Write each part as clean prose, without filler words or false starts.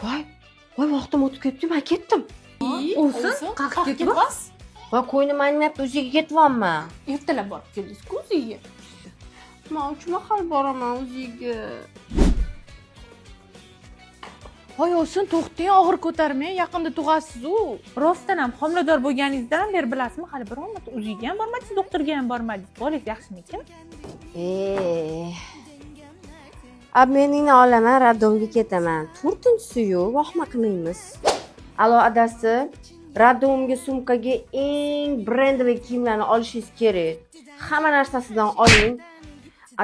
Voy, vaqtim o'tib ketdi, men ketdim. Olsun. Kalkıp ketibsiz. Va ko'nglim aynab o'ziga ketyapman. Ertalab borib keldingiz-ku o'ziga. Men 3 mahal boraman o'ziga. Voy olsun, to'xtang, og'ir ko'tarmang, yaqinda tug'asiz-ku. Rostdan ham homilador bo'lganingizdan beri bilasizmi, hali biron marta o'ziga ham bormadingiz, doktorga ham bormadingiz. Bolangiz yaxshimikin? Ab meningni olaman, raddomga ketaman. 4-chi-yu, vahma qilmaymiz. Alo, adasi, raddomga sumkaga eng brendli kiyimlarni olishingiz kerak. Hamma narsasidan oling.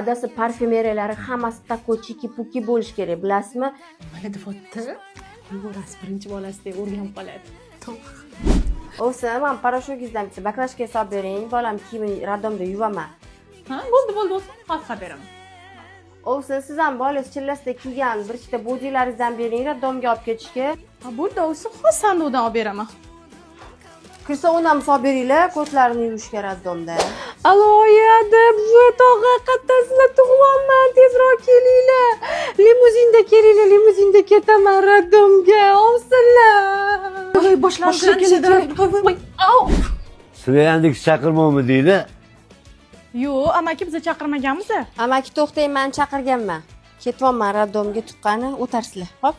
Adasi parfumeriyalari hammasi tako chiki-puki bo'lish kerak, bilasizmi? Mana defatdi. Bolasi birinchi bolasida o'rganib qoladi. O'sa, men parashogingizdan bitta baklashka solib bering. Bolam kiyimini raddomda yuvaman. Ha, bo'ldi, olsun, xalqqa beraman. O'sa, siz ham bolangiz chillasida kiygan bir ikkita bo'dilaringizdan bering, raddomga olib ketishga. Ha, bo'ldi, olsun, hozir sanduqdan olib beraman. Kirsa uni ham solib beringlar, ko'zlarini yuvishga raddomda. Aloyada, bu tog'a qattasizlar, tug'yapman, tezroq kelinglar. Limuzinda kelinglar, limuzinda ketaman raddomga. Olsinlar. Voy, boshlandi. Au! Sizlar endi chaqirmovmi deydi? Yo'q, amaki bizni chaqirmaganmiz. Amaki to'xtang, men chaqirganman. Ketyapman raddomga tuqqani, o'tarsizlar. Hop.